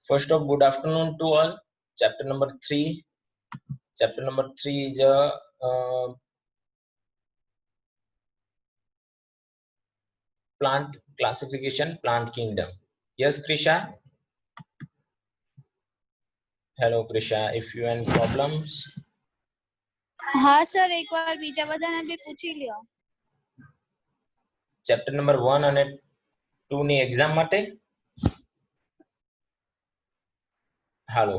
First of good afternoon to all. Chapter number 3. Chapter number 3 is a plant classification, plant kingdom. Yes, Krisha? Hello, Krisha. If you have problems. हाँ sir एक बार बीजा बधाने भी पूછી લ્યો. Chapter number 1 અને 2 ની exam માટે. Hello.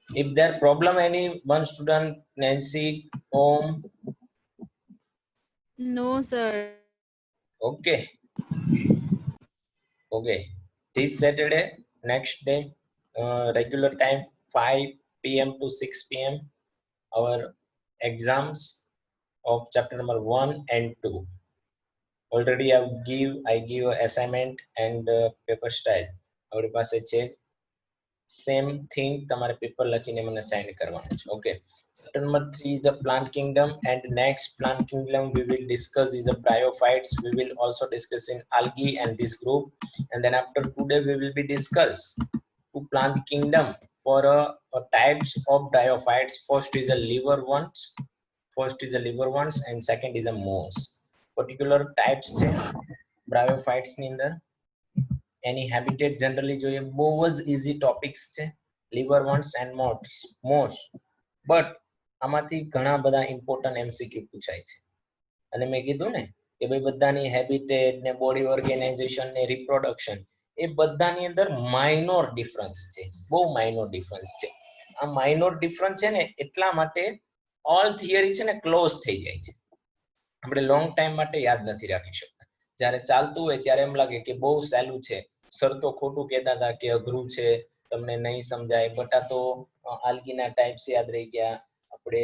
If there problem any one student, Nancy, Om. No sir. Okay. Okay. This Saturday, next day, regular time 5 p.m. to 6 p.m. our exams of chapter number 1 and 2. Already I give assignment and paper style. Our પાસે છે same thing તમારે paper લખીને મને send કરવાનું છે. Okay. Chapter number 3 is the plant kingdom, and next plant kingdom we will discuss is a bryophytes. We will also discuss in algae and this group, and then after today we will be discuss to plant kingdom for types of bryophytes. First is a liver ones and second is a moss. Particular types છે bryophytes ની અંદર એની habitat generally જોઈએ. બહુ જ easy topics છે liver worms and moss, but આમાંથી ઘણા બધા important MCQ પૂછાય છે. અને મેં કીધું ને કે ભાઈ બધાની habitat ને body organization ને reproduction એ બધાની અંદર minor difference છે, બહુ minor difference છે. આ minor difference છે ને એટલા માટે all theory છે ને ક્લોઝ થઈ જાય છે, આપણે લોંગ ટાઈમ માટે યાદ નથી રાખી શકતા. જ્યારે ચાલતું હોય ત્યારે એમ લાગે કે બહુ સહેલું છે, સર તો ખોટું કહેતા હતા કે અઘરું છે, તમને નહીં સમજાય. બટ આ તો આલ્ગીના ટાઈપ્સ યાદ રહી ગયા, આપણે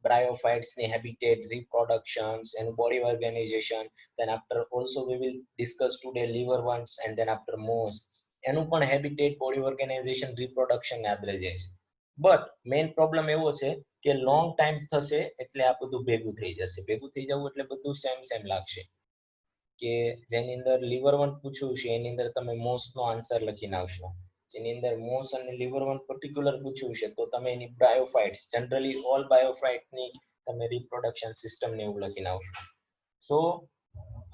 bryophytes ની habitat, reproductions and body organization. Then after also we will discuss today liver worms and then after moss. એનું પણ habitat, body organization, reproduction યાદ રહી જાય છે. બટ મેઇન પ્રોબ્લેમ એવો છે કે લોંગ ટાઈમ થશે એટલે આ બધું ભેગું થઈ જશે. ભેગું થઈ જવું એટલે બધું સેમ લાગશે. કે જેની અંદર liver one પૂછ્યું છે એની અંદર તમે મોસ નો આન્સર લખીને આવશો. જેની અંદર મોસ અને liver one પર્ટિક્યુલર પૂછ્યું છે તો તમે એની bryophytes, generally all bryophytes ની તમે reproduction system ને એવું લખીને આવશો. સો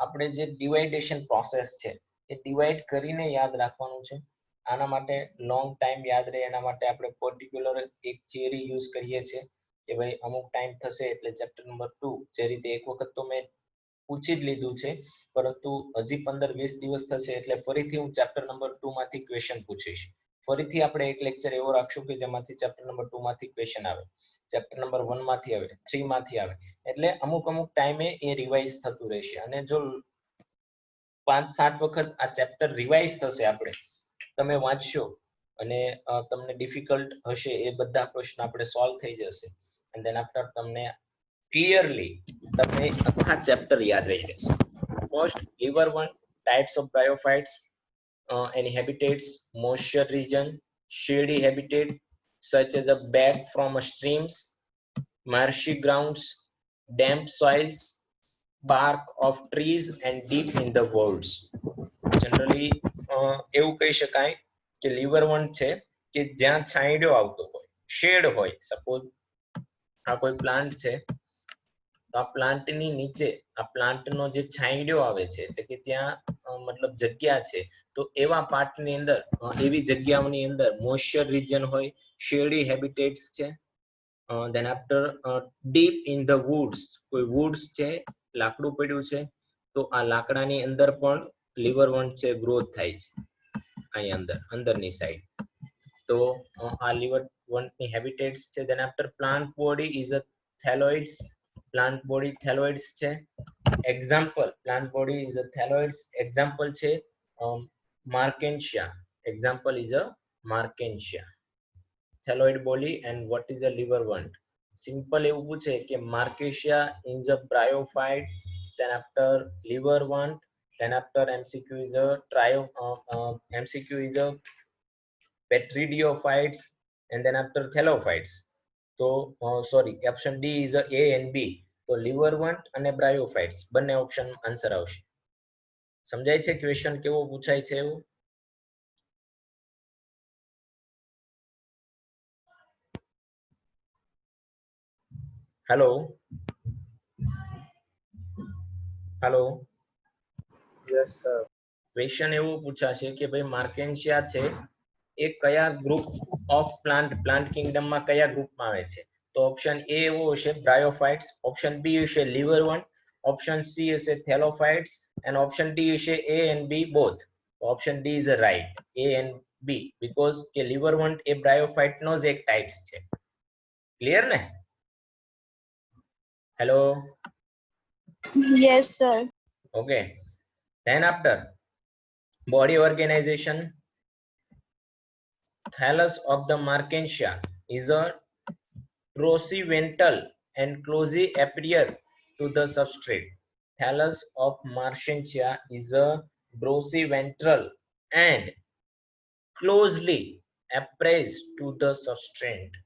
આપણે જે ડિવાઇડેશન પ્રોસેસ છે એ ડિવાઈડ કરીને યાદ રાખવાનું છે. આના માટે લોંગ ટાઈમ યાદ રહે એના માટે આપણે પર્ટિક્યુલર એક થિયરી યુઝ કરીએ છીએ કે ભાઈ અમુક ટાઈમ થશે એટલે ચેપ્ટર નંબર 2 જે રીતે એક વખત તો મેં પૂછી જ લીધું છે, પરંતુ હજી 15-20 દિવસ થશે એટલે ફરીથી હું ચેપ્ટર નંબર 2 માંથી ક્વેશ્ચન પૂછીશ. ફરીથી આપણે એક લેક્ચર એવો રાખશું કે જેમાંથી ચેપ્ટર નંબર 2 માંથી ક્વેશ્ચન આવે, ચેપ્ટર નંબર 1 માંથી આવે, 3 માંથી આવે. એટલે અમુક ટાઈમે એ રિવાઇઝ થતું રહેશે. અને જો 5-7 વખત આ ચેપ્ટર રિવાઇઝ થશે, આપણે તમે વાંચશો અને તમને ડિફિકલ્ટ હશે એ બધા પ્રશ્ન આપણે સોલ્વ થઈ જશે. એન્ડ ધેન આફ્ટર તમને ક્લિયરલી તમને આખા ચેપ્ટર યાદ રહી જશે. First liver one, types of bryophytes, any habitats, moisture region, shady habitat such as a back from streams, marshy grounds, damp soils, bark of trees and deep in the woods. Generally એવું કહી શકાય કે liver one છે કે જ્યાં છાંયડો આવતો હોય, shade હોય. સપોઝ આ કોઈ પ્લાન્ટ છે તો આ પ્લાન્ટની નીચે આ પ્લાન્ટનો જે છાંયડો આવે છે એટલે કે ત્યાં મતલબ જગ્યા છે, તો એવા પાર્ટની અંદર એવી જગ્યાઓની અંદર મોઇસ્ચર રિજન હોય, શેડી હેબિટેટ્સ છે. Then after deep in the woods, કોઈ વુડ્સ છે, લાકડું પડ્યું છે તો આ લાકડાની અંદર પણ liver one છે ગ્રોથ થાય છે અહીં અંદરની સાઈડ. તો આ liver one ની હેબિટેટ્સ છે. Then after plant body is a thalloids, plant body thaloids છે. example plant body is a thaloids, example છે markensia, example is a markensia thaloid body. and what is a liver one? simple એવું પૂછે કે markensia is a bryophyte, then after liver one, then after MCQ is a MCQ is a petridophytes, and then after thallophytes. So sorry, option D is a and B. તો લિવરવન્ટ અને બ્રાયોફાઇટ્સ બંને option answer આવશે. સમજાય છે question કેવો પૂછાય છે એવું? Hello hello. Yes, sir. Question એવું પૂછાશે કે ભાઈ માર્કેન્શિયા છે એ કયા ગ્રુપ ઓફ પ્લાન્ટ કિંગડમમાં કયા ગ્રુપમાં આવે છે? તો ઓપ્શન એ એવો હશે બ્રાયોફાઇટ્સ, ઓપ્શન બી હશે લિવરવન્ટ, ઓપ્શન સી હશે થેલોફાઇટ્સ and ઓપ્શન ડી હશે એ એન્ડ બી બોથ. તો option D is right, A and B, because કે લિવરવન્ટ એ બ્રાયોફાઇટ નો જ એક ટાઇપ્સ છે. ક્લિયર ને? Hello. Yes, sir. Okay. Then after body organization, thallus of the Markensia is a trociventral and closely appear to the substrate. Thallus of Markensia is a dorsiventral and closely appraised to the substrate.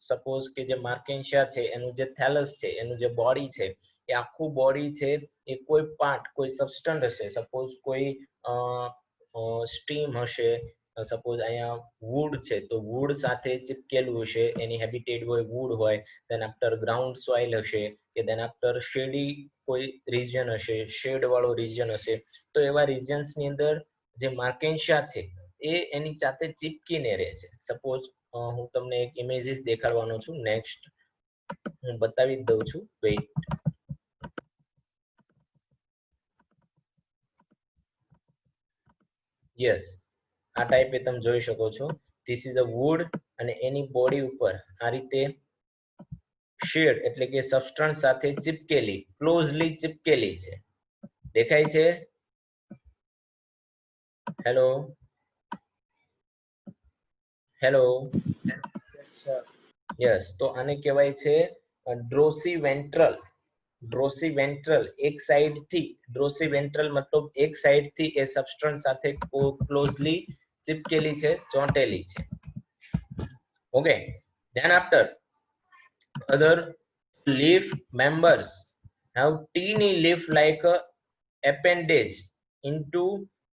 Suppose કે જે માર્કેન્શિયા છે એનું જે થેલસ છે એનું જે body છે એ આખું બોડી છે એ કોઈ પાર્ટ કોઈ સબસ્ટન્ટ હશે. સપોઝ કોઈ સ્ટીમ હશે, સપોઝ અહીંયા વુડ છે તો વુડ સાથે ચિપકેલું હશે, એની હેબિટેટ હોય વુડ હોય. દેન આફ્ટર ગ્રાઉન્ડ સોઇલ હશે કે દેન આફ્ટર શેડી કોઈ રિજન હશે, શેડ વાળો રિજન હશે. તો એવા રિજન્સ ની અંદર જે માર્કેન્શિયા છે એ એની સાથે ચીપકીને રહે છે. સપોઝ હું તમને એક ઇમેજીસ દેખાડવાનો છું. નેક્સ્ટ હું બતાવી જ દઉં છું. વેઇટ. યસ, આ ટાઈપે તમે જોઈ શકો છો. ધીસ ઇઝ અ વુડ અને એની બોડી ઉપર આ રીતે શેડ એટલે કે સબસ્ટન્સ સાથે ચિપકેલી, ક્લોઝલી ચિપકેલી છે. દેખાય છે? Hello hello. Yes, sir. Yes, તો આને કહેવાય છે ડ્રોસીવેન્ટ્રલ. ડ્રોસીવેન્ટ્રલ એક સાઈડ થી, ડ્રોસીવેન્ટ્રલ મતલબ એક સાઈડ થી એ સબસ્ટન્સ સાથે ક્લોઝલી ચિપકેલી છે, ચોંટેલી છે. Okay. Then after other leaf members have teeny leaf like appendage into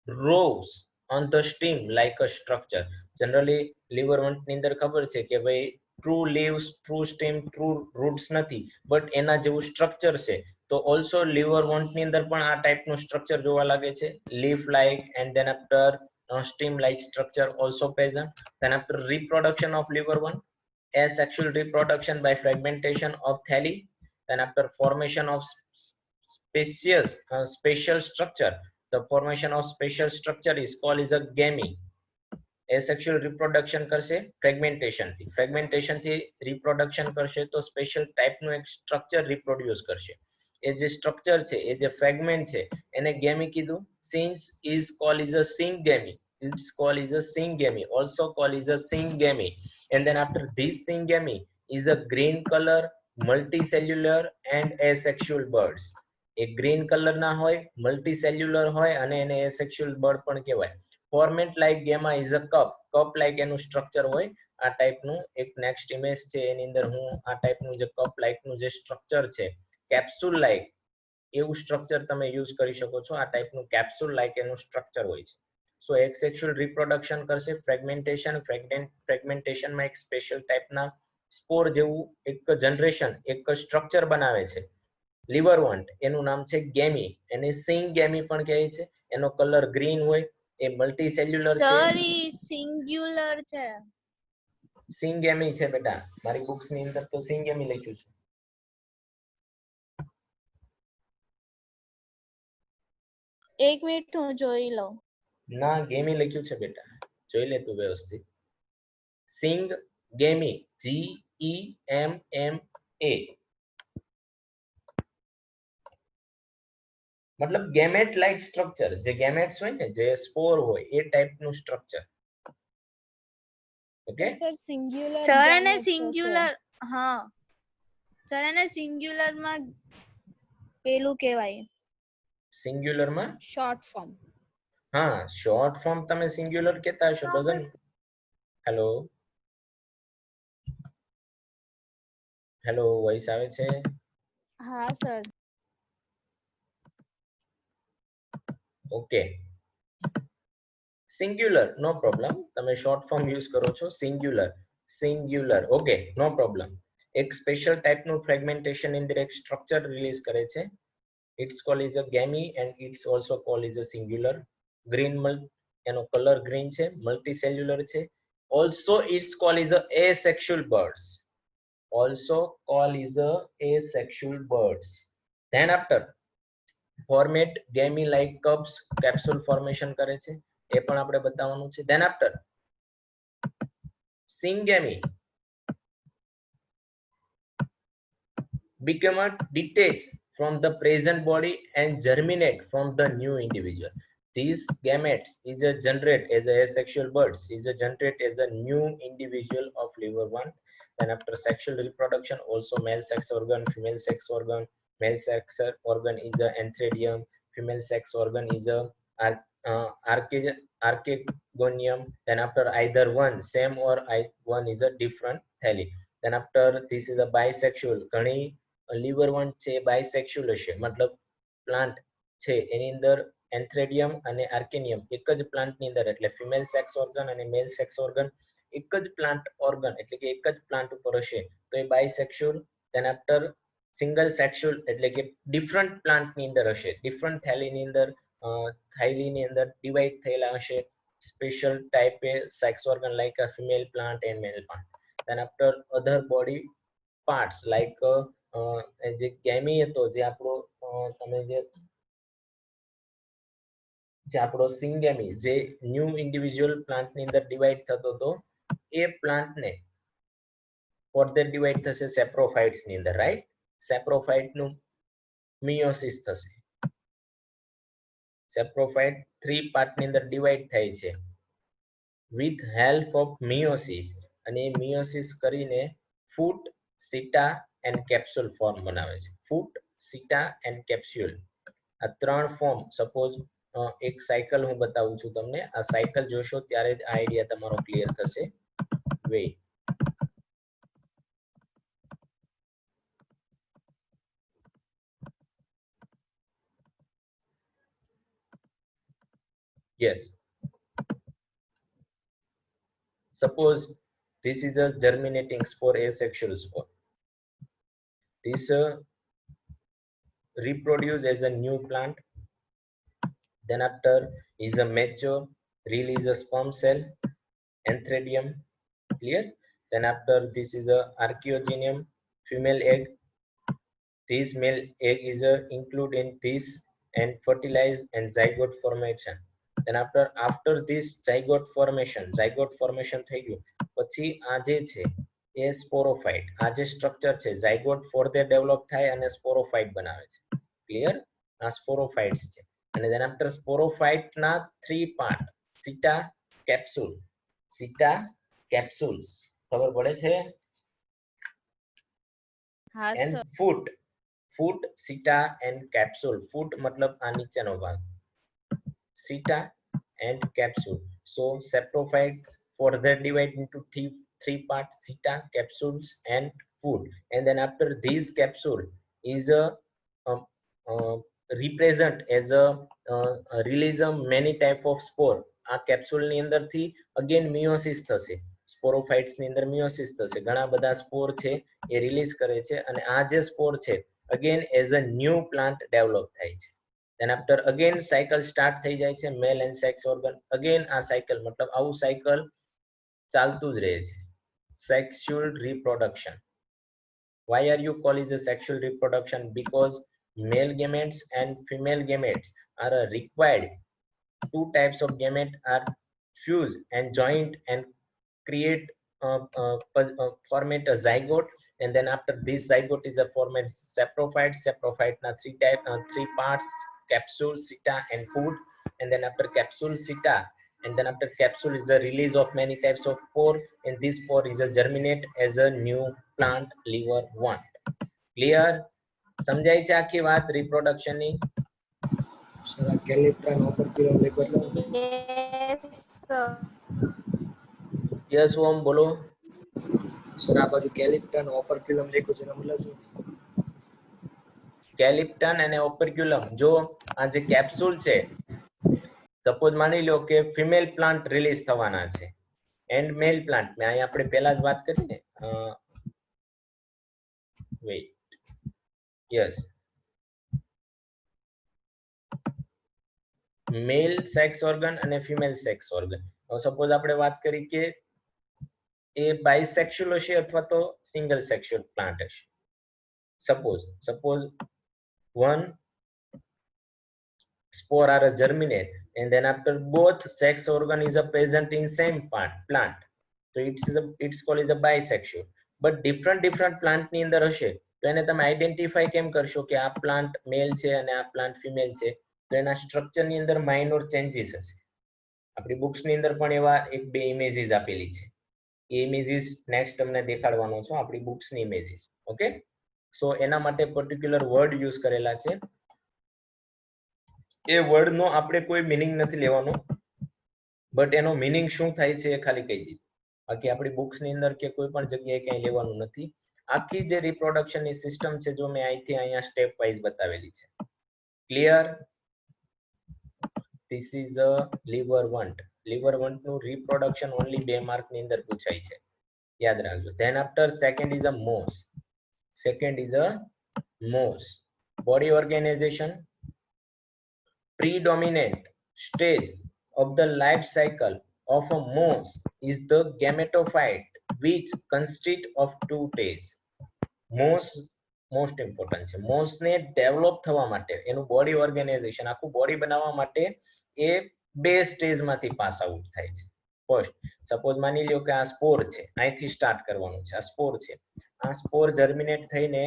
rows on the stem like a structure. Generally liverwort ની અંદર ખબર છે કે ભાઈ true leaves, true stem, true roots નથી, but એના જેવું સ્ટ્રક્ચર છે. તો ઓલ્સો liverwort ની અંદર પણ આ ટાઈપનું સ્ટ્રક્ચર જોવા લાગે છે, leaf like and then after stem like structure also present. Then after reproduction of liverwort, asexual reproduction by fragmentation of thalli. Then after formation of spatial structure, the formation of spatial structure is called as a gamete. asexual reproduction કરશે fragmentation થી, fragmentation થી reproduction કરશે તો special type નું એક structure reproduce કરશે. એ જે structure છે, એ જે fragment છે એને gamete કીધું. since is called as a syngamy, it's called as a syngamy, also called as a syngamy. And then after this syngamy is a green color multicellular and asexual birds. A green color ના હોય, multicellular હોય અને એને asexual bird પણ કહેવાય. Format like gamma is a cup, cup like એનું structure હોય. આ ટાઈપનું એક નેક્સ્ટ ઇમેજ છે એની અંદર હું આ ટાઈપનું જે કપ લાઈક નું જે સ્ટ્રક્ચર છે, કેપ્સ્યુલ લાઈક એવું સ્ટ્રક્ચર તમે યુઝ કરી શકો છો. આ ટાઈપનું કેપ્સ્યુલ લાઈક એનું સ્ટ્રક્ચર હોય છે. સો એસેક્સ્યુઅલ રિપ્રોડક્શન કરશે, ફ્રેગમેન્ટેશન માં એક સ્પેશિયલ ટાઈપના સ્પોર જેવું એક જનરેશન, એક સ્ટ્રક્ચર બનાવે છે લિવરવન્ટ. એનું નામ છે ગેમી. એને સિંગેમી પણ કહે છે. એનો કલર ગ્રીન હોય, એ મલ્ટીસેલ્યુલર છે. સર ઈ સિંગ્યુલર છે. સિંગેમી છે બેટા, મારી બુક્સ ની અંદર તો સિંગેમી લખ્યું છે. એક મિનિટ હું જોઈ લઉં. ના, ગેમી લખ્યું છે બેટા, જોઈ લે તું વ્યવસ્થિત. સિંગ ગેમી, GEMMA, મતલબ ગેમેટ લાઈક સ્ટ્રક્ચર. જે ગેમેટ્સ હોય ને, જે સ્પોર હોય એ ટાઈપનું સ્ટ્રક્ચર. ઓકે, સર એને સિંગ્યુલર, હા સર એને સિંગ્યુલર માં પેલું કહેવાય, સિંગ્યુલર માં. Short form. હા, શોર્ટ ફોર્મ તમે સિંગ્યુલર કહેતા હશો બગન. હેલો હેલો, વોઇસ આવે છે? हाँ सर. ઓકે, સિંગ્યુલર નો પ્રોબ્લેમ, તમે શોર્ટ ફોર્મ યુઝ કરો છો, singular, singular, okay, no problem. એક સ્પેશિયલ ટાઈપનું ફ્રેગમેન્ટેશન ઇન એક સ્ટ્રક્ચર રિલીઝ કરે છે. It's call is a gemmae and it's also call is a singular. Green એનો કલર ગ્રીન છે, મલ્ટીસેલ્યુલર છે. Also it's call is a asexual birds. Also call is a asexual birds. Then after format gamete like cups capsule formation કરે છે, એ પણ આપણે બતાવવાનું છે. Then after syngamy become a detached from the present body and germinate from the new individual. These gametes is a generate as a asexual birds is a generate as a new individual of liver one. Then after sexual reproduction, also male sex organ, female sex organ. Male sex organ is a antheridium, female sex organ is a archegonium. Then after either one same or one is a different thalli. Then after this is a bisexual. ઘણી liver one છે bisexual હશે, મતલબ plant છે એની અંદર એન્થ્રેડિયમ અને આર્કેનિયમ એક જ પ્લાન્ટની અંદર, એટલે ફિમેલ સેક્સ ઓર્ગન અને મેલ સેક્સ ઓર્ગન એક જ પ્લાન્ટ ઓર્ગન એટલે કે એક જ પ્લાન્ટ ઉપર હશે તો એ બાયસેક્સ્યુઅલ. Then after સિંગલ સેક્સ્યુઅલ એટલે કે ડિફરન્ટ પ્લાન્ટની અંદર હશે, ડિફરન્ટ થેલીની અંદર થાઇલીની અંદર ડિવાઈડ થયેલા હશે. Special type a sex organ like a female plant and male plant. Then after other body parts like જે ગેમી હતો, જે આપણો તમે જે આપણો સિંગેમી જે ન્યૂ ઇન્ડિવિજ્યુઅલ પ્લાન્ટની અંદર ડિવાઈડ થતો હતો, એ પ્લાન્ટને ફર્ધર ડિવાઈડ થશે સેપ્રોફાઇટ્સની અંદર, રાઈટ? સેપ્રોફાઇટનું મિયોસિસ થશે. સેપ્રોફાઇટ 3 પાર્ટની અંદર ડિવાઈડ થાય છે વિથ હેલ્પ ઓફ મિયોસિસ, અને મિયોસિસ કરીને ફૂટ, સીટા એન્ડ કેપ્સ્યુલ ફોર્મ બનાવે છે. ફૂટ, સીટા એન્ડ કેપ્સ્યુલ, આ 3 ફોર્મ. સપોઝ એક સાયકલ હું બતાવું છું તમને, આ સાયકલ જોશો ત્યારે જ આ આઈડિયા તમારો ક્લિયર થશે. Way yes, suppose this is a germinating spore, asexual spore. This reproduce as a new plant. Then after is a mature, release a sperm cell, antheridium, clear? Then after this is a archaeogenium, female egg. This male egg is include in this and fertilize and zygote formation. Then after this zygote formation થઈ ગયું પછી આ જે છે એ સ્પોરોફાઇટ, આ જે structure છે zygote ફોર્ધર develop થાય અને સ્પોરોફાઇટ બનાવે છે. ક્લિયર? આ સ્પોરોફાઇટ્સ છે. અને then after સ્પોરોફાઇટ ના 3 part, seta, capsule, seta, capsules, ખબર પડે છે? हाँ and sir. Foot, foot, seta and capsule. Foot મતલબ આ નીચેનો ભાગ, સીટા and capsule. So saprophyte further divide into three parts, seta, capsules and food. And then after this capsule is represent as a release of many type of spore. આ capsule ની અંદર થી again meiosis થશે, સ્પોરોફાઇટ્સ ની અંદર meiosis થશે, ઘણા બધા સ્પોર છે એ રિલીઝ કરે છે અને આ જે સ્પોર છે again as a new plant develop થાય છે. Then after again cycle start થઈ જાય છે, male and sex organ. Again આ cycle મતલબ આવું cycle ચાલતું જ રહે છે. Sexual reproduction. Why are you calling it sexual reproduction? Because male gametes and female gametes are required. 2 types of gamete are fused and joined and create formate a zygote. And then after this zygote is a formate saprophyte. Saprophyte na 3 parts, capsule, seta and food. And then after capsule, seta, and then after capsule is the release of many types of spore, and this spore is a germinate as a new plant liver one. Clear? સમજાય છે આખી વાત reproduction ની? Sir આ કેલિપ્ટન ઓપર્ક્યુલમ લેકો એટલે Yes sir. Yes ઓમ બોલો. Sir આ બાજુ કેલિપ્ટન ઓપર્ક્યુલમ લેકો છે એનો મતલબ શું? કેલિપ્ટન અને ઓપર્ક્યુલમ. જો આ જે કેપ્સ્યુલ છે, સપોઝ માની લો કે ફિમેલ પ્લાન્ટ રિલીઝ થવાના છે એન્ડ મેલ પ્લાન્ટ. મેં અહીં આપણે પહેલા જ વાત કરી ને, વેઇટ, યસ, મેલ સેક્સ ઓર્ગન અને ફિમેલ સેક્સ ઓર્ગન. સપોઝ આપણે વાત કરી કે એ બાયસેક્સ્યુઅલ હશે અથવા તો સિંગલ સેક્સ્યુઅલ પ્લાન્ટ હશે. Suppose one spore are germinate and then after both sex organ is a present in same plant, so it's called as a bisexual. but different plant ની અંદર હશે તો એને તમે આઈડેન્ટિફાઈ કેમ કરશો કે આ પ્લાન્ટ મેલ છે અને આ પ્લાન્ટ ફિમેલ છે? તો એના સ્ટ્રક્ચર ની અંદર માઇનોર ચેન્જીસ હશે. આપણી બુક્સ ની અંદર પણ એવા એક બે ઇમેજીસ આપેલી છે. એ ઇમેજીસ નેક્સ્ટ તમને દેખાડવાનો છું, આપણી બુક્સ ની ઇમેજીસ. ઓકે, સો એના માટે પર્ટિક્યુલર વર્ડ યુઝ કરેલા છે. એ વર્ડ નો આપણે કોઈ મિનિંગ નથી લેવાનો, બટ એનો મિનિંગ શું થાય છે એ ખાલી કહી દીધું. બાકી આપણી બુક્સ ની અંદર કે કોઈ પણ જગ્યાએ ક્યાંય લેવાનું નથી. આખી જે રિપ્રોડક્શન ની સિસ્ટમ છે, જો મેં અહીંથી અહીંયા સ્ટેપ વાઇઝ બતાવેલી છે. Clear? This is a liverwort. liverwort નું રિપ્રોડક્શન ઓન્લી 2 માર્ક ની અંદર પૂછાય છે, યાદ રાખજો. Then after second is a moss. Body organization. Predominant stage of the life cycle of a mouse is the gametophyte, which consists of 2 stages. Mouse most important છે. MOS ને develop થવા માટે એનું બોડી ઓર્ગેનાઇઝેશન, આખું body બનાવવા માટે એ 2 stage માંથી pass out થાય છે. ફર્સ્ટ, સપોઝ માની લ્યો કે આ સ્પોર છે, અહીંથી સ્ટાર્ટ કરવાનું છે. આ સ્પોર છે, આ સ્પોર જર્મિનેટ થઈને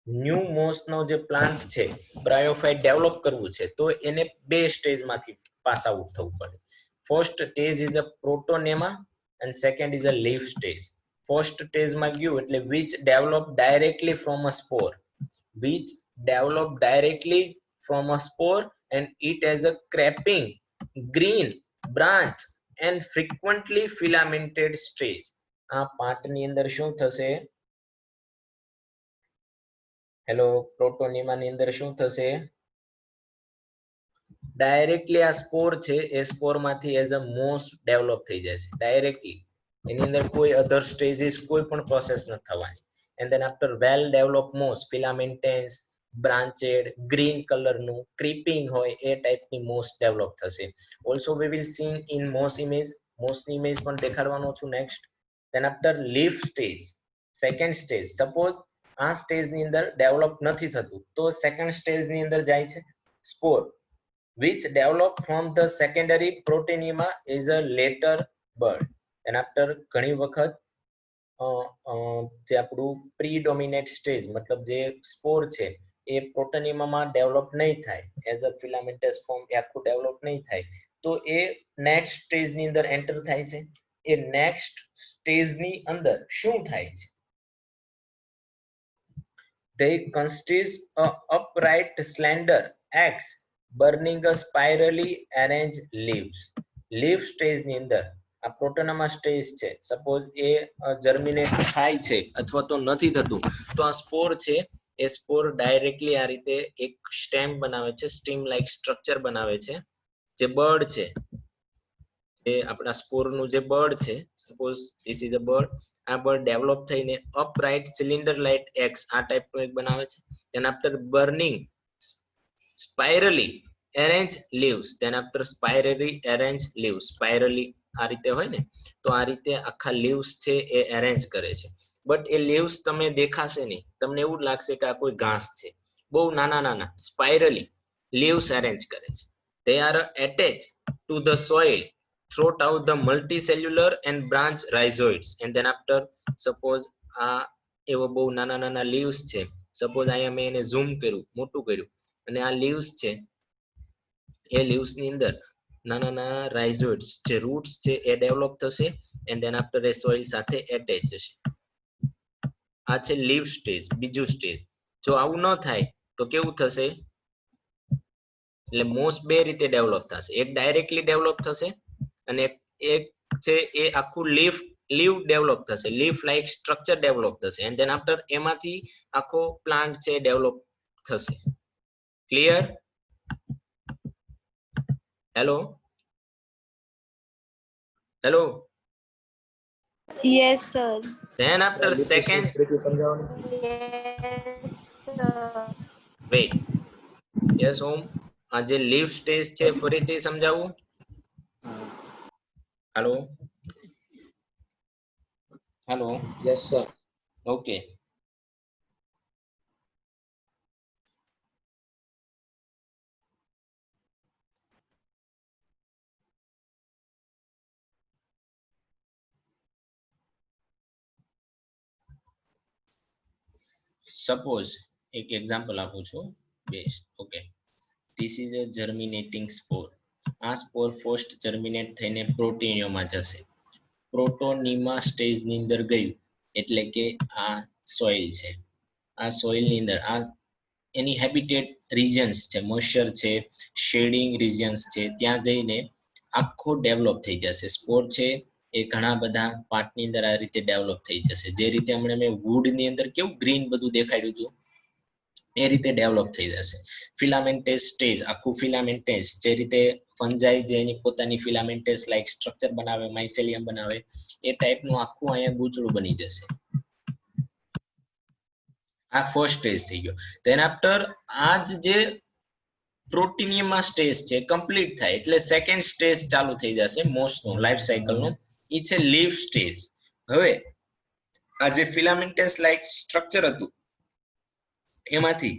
ન્યુ મોસ નો જે પ્લાન્ટ છે, બ્રાયોફાઇટ ડેવલપ કરવું છે, તો એને 2 સ્ટેજ માંથી પાસ આઉટ થવું પડે. First stage is a protonema and second is a leaf stage. First stage માં ગયું એટલે which develop directly from a spore, and it has a creeping green branch and frequently filamented stage. આ part ની અંદર શું થશે? Hello, પ્રોટોનેમા ની અંદર શું થશે? ડાયરેક્ટલી આ સ્પોર છે, એ સ્પોર માંથી એઝ અ મોસ ડેવલપ થઈ જાય છે ડાયરેક્ટલી. એની અંદર કોઈ અધર સ્ટેજીસ કોઈ પણ પ્રોસેસ ન થવાની. And then after well develop moss, filamentous, branched, green colour નું ક્રીપિંગ હોય એ ટાઈપની મોસ ડેવલપ થશે. Also we will see in moss image. મોસની ઇમેજ પણ દેખાડવાનો છું next. Then after leaf stage, second stage. Suppose આ સ્ટેજ ની અંદર ડેવલપ નથી થતું તો સેકન્ડ સ્ટેજ ની અંદર જાય છે સ્પોર, which develop from the secondary protonema is a later bird. and after ઘણી વખત જે આપણું પ્રીડોમિનેટ સ્ટેજ, મતલબ જે સ્પોર છે એ પ્રોટોનેમામાં ડેવલપ નહીં થાય, એઝ અ ફિલામેન્ટસ ફોર્મ એ આખું ડેવલપ નહીં થાય, તો એ નેક્સ્ટ સ્ટેજ ની અંદર એન્ટર થાય છે. એ નેક્સ્ટ સ્ટેજ ની અંદર શું થાય છે? they consist a upright slender axe burning a spirally arranged leaves. Leaf stage ની અંદર આ પ્રોટોનેમા સ્ટેજ છે, સપોઝ એ જર્મિનેટ થાય છે અથવા તો નથી થતું, તો આ સ્પોર છે એ સ્પોર ડાયરેક્ટલી આ રીતે એક સ્ટેમ બનાવે છે, સ્ટીમ લાઈક સ્ટ્રક્ચર બનાવે છે. જે બર્ડ છે, એ આપણા સ્પોર નું જે બર્ડ છે, suppose this is a bird, આ બર્ડ ડેવલપ થઈને અપરાઇટ સિલિન્ડર લાઇટ એક્સ આ ટાઈપનું એક બનાવે છે. Then after burning spirally arrange leaves, then after spirally arrange leaves, spirally આ રીતે હોય ને, તો આ રીતે આખા લીવ્સ છે એ એરેન્જ કરે છે. બટ એ લીવ્સ તમે દેખાશે નહીં, તમને એવું લાગશે કે આ કોઈ ઘાસ છે. બહુ નાના નાના સ્પાઇરલી લીવ્સ એરેન્જ કરે છે. they are attached to the soil throughout the multicellular and branch rhizoids. and then after suppose આ એવો બહુ નાના નાના લીવ્સ છે, સપોઝ અહીંયા મેં એને ઝૂમ કર્યું, મોટું કર્યું, અને આ લીવ્સ છે, એ લીવ્સ ની અંદર નાના નાના રાઇઝોઇડ્સ જે રૂટ્સ છે એ ડેવલપ થશે. And then after A soil સાથે એટેચ થશે. આ છે લીવ સ્ટેજ, બીજું સ્ટેજ. જો આવું ન થાય તો કેવું થશે? એટલે મોસ 2 રીતે ડેવલપ થશે. એક ડાયરેક્ટલી ડેવલપ થશે અને એક છે એ આખું લીવ ડેવલપ થશે, લીફ લાઇક સ્ટ્રક્ચર ડેવલપ થશે. એન્ડ ધેન આફ્ટર એમાંથી આખો પ્લાન્ટ છે ડેવલપ થશે. Clear? Hello hello. Yes, sir. Then after leaf stage second, ફરીથી સમજાવો ને. Yes, sir. wait, yes ઓમ, આ જે લીફ સ્ટેજ છે ફરીથી સમજાવું. હા. Hello hello. Yes sir. Okay. Suppose એક એક્ઝામ્પલ આપું છું. Best. Okay, this is a germinating spore. આ સ્પોર ફર્સ્ટ જર્મિનેટ થઈને પ્રોટીનિયોમાં જશે. પ્રોટોનીમા સ્ટેજની અંદર ગયું એટલે કે આ સોઇલ છે. આ સોઇલની અંદર આ એની હેબિટેટ રિજન્સ છે, મોઇશ્ચર છે, શેડિંગ રિજન્સ છે, ત્યાં જઈને આખો ડેવલપ થઈ જશે. સ્પોર છે એ ઘણા બધા પાર્ટની અંદર આ રીતે ડેવલપ થઈ જશે. જે રીતે હમણાં મેં વુડની અંદર કેવું ગ્રીન બધું દેખાડ્યું હતું એ રીતે ડેવલપ થઈ જશે. ફિલામેન્ટેસ સ્ટેજ, આખું ફિલામેન્ટેસ જે રીતે ફંજાઈ જે એની પોતાની ફિલામેન્ટેસ લાઈક સ્ટ્રક્ચર બનાવે, માઇસેલિયમ બનાવે, એ ટાઈપનું આખું અહીંયા ગૂંચળું બની જશે. આ ફર્સ્ટ સ્ટેજ થઈ ગયો. ધેન આફ્ટર આ જે પ્રોટીનિયમમાં સ્ટેજ છે કમ્પ્લીટ થાય એટલે સેકન્ડ સ્ટેજ ચાલુ થઈ જશે મોસ્ટનું લાઈફ સાયકલનું. એ છે લીફ સ્ટેજ. હવે આ જે ફિલામેન્ટેસ લાઈક સ્ટ્રક્ચર હતું એમાંથી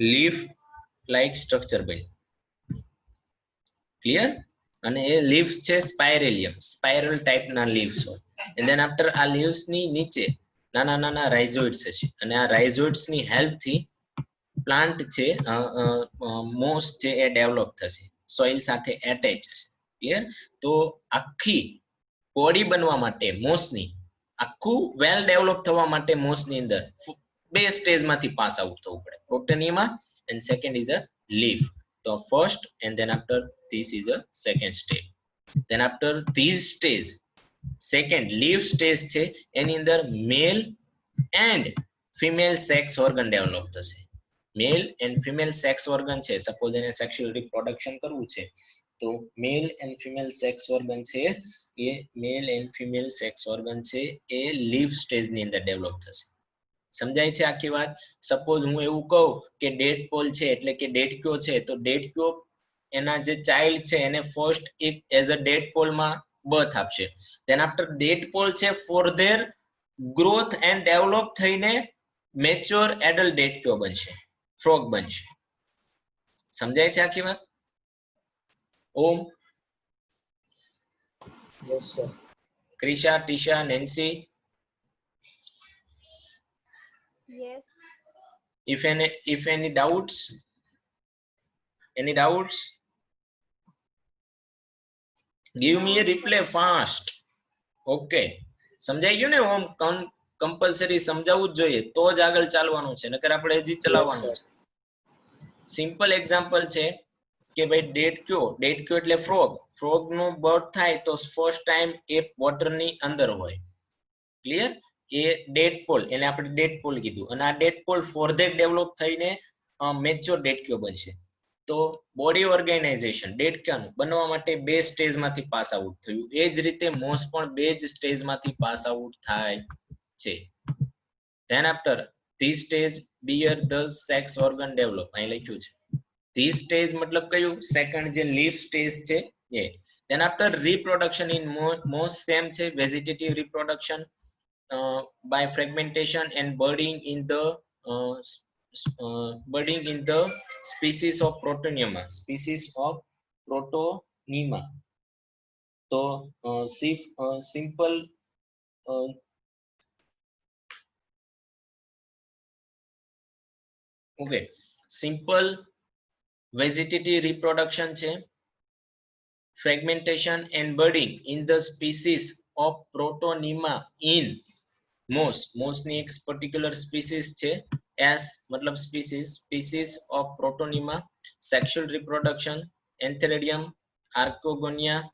લીફ લાઈક સ્ટ્રક્ચર બન્યું. ક્લિયર? અને એ લીવ્સ છે સ્પાઇરેલિયમ, સ્પાઇરલ ટાઈપના લીવ્સ હોય. એન્ડ ધેન આફ્ટર આ લીવ્સની નીચે નાના નાના રાઇઝોઇડ્સ હશે અને આ રાઇઝોઇડ્સની હેલ્પથી પ્લાન્ટ છે મોસ છે એ ડેવલપ થશે, સોઇલ સાથે એટેચ હશે. ક્લિયર? તો આખી બોડી બનવા માટે મોસની આખું વેલ ડેવલપ થવા માટે મોસની અંદર બે સ્ટેજમાંથી પાસ આઉટ થવું પડે. Protonema and second is a leaf. તો first and then after this is a second stage. Then after this stage, second leaf stage છે એની અંદર male and female sex organ develop થશે. Male and female sex organ છે, suppose એને sexual reproduction કરવું છે તો male and female sex organ છે એ male and female sex organ છે એ લીફ સ્ટેજની અંદર ડેવલપ થશે. સમજાય છે આખી વાત? સપોઝ હું એવું કહું કે ડેડ પોલ છે એટલે કે ડેડક્યો છે, તો ડેડક્યો એના જે ચાઇલ્ડ છે એને ફર્સ્ટ એક એઝ અ ડેડ પોલમાં બર્થ આપશે. ધેન આફ્ટર ડેડ પોલ છે for their growth and develop થઈને મેચ્યોર એડલ્ટ ડેડક્યો બનશે, ફ્રોગ બનશે. સમજાય છે આખી વાત? Om, yes sir. Krisha, Tisha, Nancy, Yes. if any doubts, any doubts, give me a reply fast. Okay, સમજાઈ ગયું ને? ઓમ કમ્પલસરી સમજાવવું જ જોઈએ તો જ આગળ ચાલવાનું છે, નકર આપણે હજી ચલાવવાનું છે. સિમ્પલ એક્ઝામ્પલ છે કે ભાઈ ડેડક્યો એટલે ફ્રોગ. ફ્રોગ નું બર્થ થાય તો ફર્સ્ટ ટાઈમ એ વોટર ની અંદર હોય. ક્લિયર? એ ડેડ પોલ, એને આપણે ડેડ પોલ કીધું અને આ ડેડ પોલ ફોરધેર ડેવલપ થઈને મેચ્યોર ડેડક્યો બનશે. તો બોડી ઓર્ગેનાઇઝેશન ડેડક્યાનું બનવા માટે બે સ્ટેજમાંથી પાસ આઉટ થયું. એ જ રીતે મોસ પણ બે જ સ્ટેજમાંથી પાસ આઉટ થાય છે. Then after this stage bear the sex organ develop. અહીં લખ્યું છે ધીસ સ્ટેજ મતલબ કયું? સેકન્ડ જે લીફ સ્ટેજ છે એ. Then after reproduction in moss same છે, vegetative reproduction by fragmentation and budding in the species of Protonema. Species of Protonema. તો simple okay, simple vegetative reproduction છે, fragmentation and budding in the species of Protonema in moss ની એક particular species છે, એસ મતલબ species of protonema, sexual reproduction, antheridium, archegonia,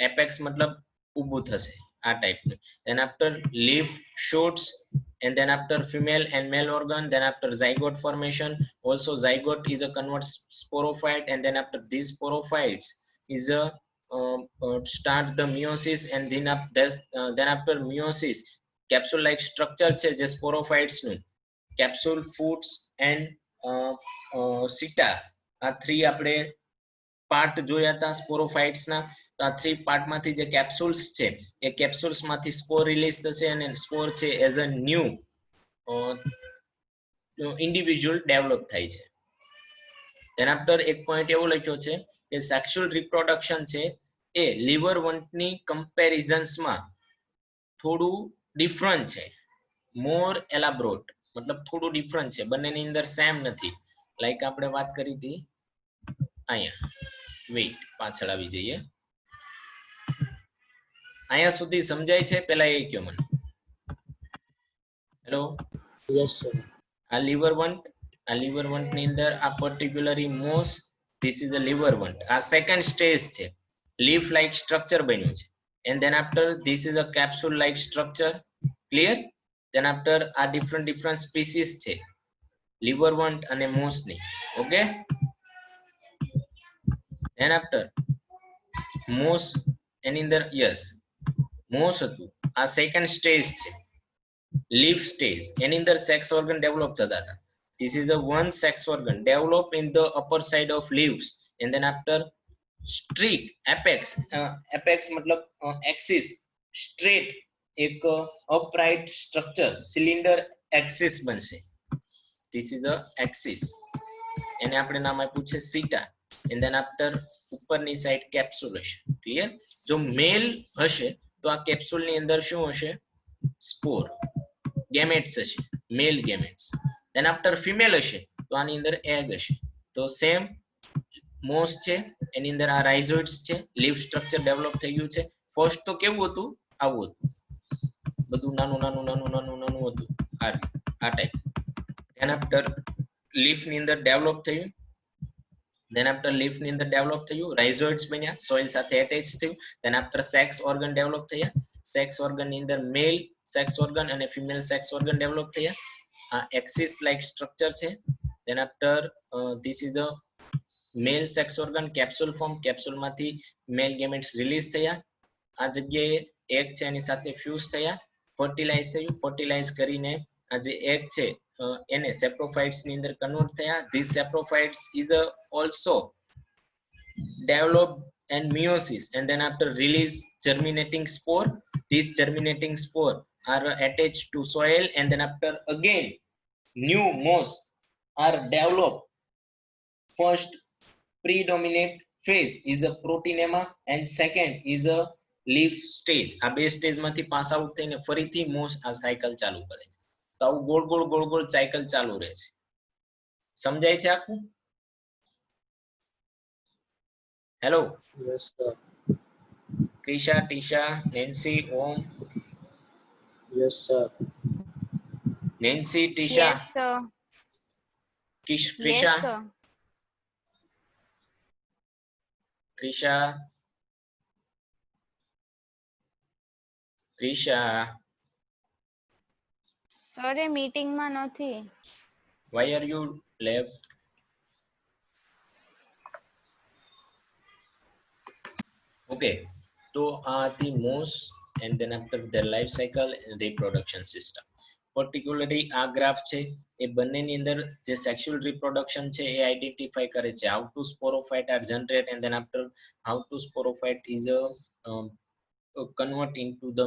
apex મતલબ ઊભું થશે આ ટાઈપનું. Then after leaf, shoots, and then after female and male organ, then after zygote formation. Also zygote is a convert sporophyte, and then after these sporophytes is a start the meiosis, and then after meiosis capsule like structure છે જે sporophytes નું capsule, foods and seta આ three આપણે part જોયા હતા સ્પોરોફાઇટ્સ ના. તો આ થ્રી પાર્ટ માંથી જે કેપ્સ્યુલ્સ છે એ કેપ્સ્યુલ્સ માંથી સ્પોર રિલીઝ થશે અને સ્પોર છે as a new individual develop થાય છે. ધેન આફ્ટર એક પોઈન્ટ એવો લખ્યો છે કે સેક્સ્યુઅલ રિપ્રોડક્શન છે એ લીવર વંટની કમ્પેરિઝન્સમાં થોડું ડિફરન્ટ છે, મોર એલાબ્રોટ, મતલબ થોડું ડિફરન્ટ છે, બંનેની અંદર સેમ નથી. લાઈક આપણે વાત કરી હતી અહીંયા, વેઇટ પાછળ આવી જઈએ, અહીંયા સુધી સમજાય છે? પેલા એ કયો મને. Hello, yes sir. આ લીવર વંટ ની અંદર આ particularly moss, this is a liverwort. આ સેકન્ડ સ્ટેજ છે, લીફ લાઇક સ્ટ્રક્ચર બન્યું છે, and then after this is a capsule like structure. Clear? Then after આ ડિફરન્ટ સ્પીસીસ છે લીવર વંટ અને મોસ ની. ઓકે, ધેન આફ્ટર મોસ એની અંદર યસ મોસ હતું, આ સેકન્ડ સ્ટેજ છે લીફ સ્ટેજ, એની અંદર સેક્સ ઓર્ગન ડેવલપ થતા હતા. This is a one sex organ develop in the upper side of leaves, and then after streak apex, apex मतलब axis straight एक upright structure cylinder axis બનશે. This is a axis, એને આપણે નામ આપ્યું છે સીટા, and then after ઉપરની side capsule હશે. ક્લિયર? જો મેલ હશે તો આ કેપ્સ્યુલ ની અંદર શું હશે? સ્પોર, ગેમેટ્સ હશે, મેલ ગેમેટ્સ. then after female હશે તો આની અંદર એગ હશે. તો સેમ મોસ છે એની અંદર આ રાઇઝોઇડ્સ છે, લીફ સ્ટ્રક્ચર ડેવલપ થઈ ગયું છે. ફર્સ્ટ તો કેવું હતું? આવું હતું, બધું નાનું નાનું નાનું નાનું નાનું હતું, આ ટાઈપ. then after લીફ ની અંદર ડેવલપ થયું, then after લીફ ની અંદર ડેવલપ થયું, રાઇઝોઇડ્સ બન્યા, સોઇલ સાથે એટેચ થયું. then after sex organ develop થયા, સેક્સ ઓર્ગન ની અંદર મેલ સેક્સ ઓર્ગન અને ફિમેલ સેક્સ ઓર્ગન ડેવલપ થયા. axis like structure છે. then after this is a male sex organ capsule form, capsule માંથી male gametes release થયા, આ જગ્યાએ egg છે એની સાથે fuse થયા, fertilize થયું, fertilize કરીને આ જે egg છે એને saprophytes ની અંદર કન્વર્ટ થયા. these saprophytes is also developed and meiosis, and then after release germinating spore. These germinating spore are attached to soil, and then after again new moss are developed. First predominant phase is a proteinema and second is a leaf stage. આ બે stage માંથી pass out થઈને ફરીથી MOS આ cycle ચાલુ કરે છે. તો આવું ગોળ ગોળ ગોળ ગોળ સાયકલ ચાલુ રહે છે. સમજાય છે આખું? Hello, yes sir. Krisha, Tisha, Nancy, Om. Yes sir. Nancy, Tisha, Yes, sir. Yes, Krisha, sir. Krisha, Krisha. Sir એ મીટિંગમાં નથી. Why are you left? Okay, તો આ હતી MOS and then after their life cycle and reproduction system. Particularly આ ગ્રાફ છે એ બંનેની અંદર જે sexual reproduction છે એ આઈડેન્ટિફાઈ કરે છે. how to sporophyte are generate, and then after how to sporophyte is a convert into the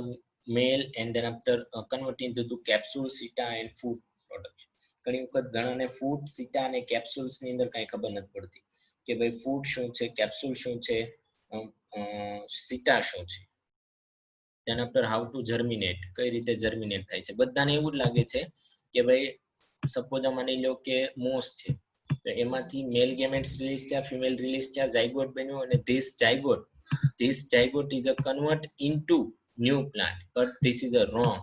male, and then after convert into the capsule, seta and food production. ઘણી વખત ઘણાને food, સીટા અને capsules ની અંદર કઈ ખબર નથી પડતી કે ભાઈ ફૂડ શું છે, કેપ્સ્યુલ શું છે, સીટા શું છે. then after how to germinate, કઈ રીતે જર્મિનેટ થાય છે. બધાને એવું જ લાગે છે કે ભાઈ સપોઝ માની લો કે મોસ છે તો એમાંથી મેલ ગેમેટ્સ રિલીઝ થયા, ફિમેલ રિલીઝ થયા, ઝાયગોટ બન્યું, અને this zygote is a convert into new plant, but this is a wrong.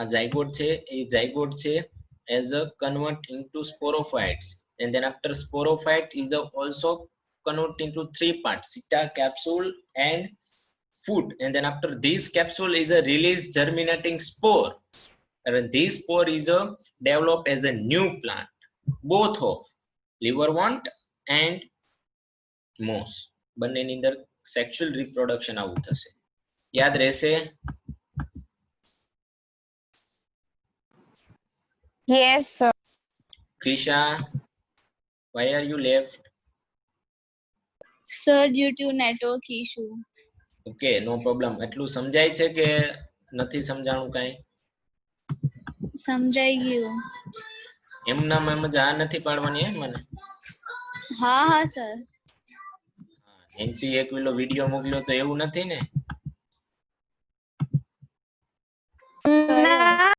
આ zygote છે એ zygote છે as a convert into sporophytes, and then after sporophyte is a also convert into three parts, seta, capsule and food, and then after this capsule is a release germinating spore, and this spore is developed as a new plant, both of liverwort and moss. બંનેની અંદર sexual reproduction આવું થશે. યાદ રહેશે? Yes, sir. Krisha, why are you left? Sir due to network issue. Okay, no problem. એટલું સમજાય છે કે નથી સમજાણું કાંઈ? સમજાઈ ગયું. એમના એમ જ આ નથી પાડવાની હે મને. હા હા સર. એનસી એક પેલો વિડિયો મોકલ્યો તો એવું નથી ને? ના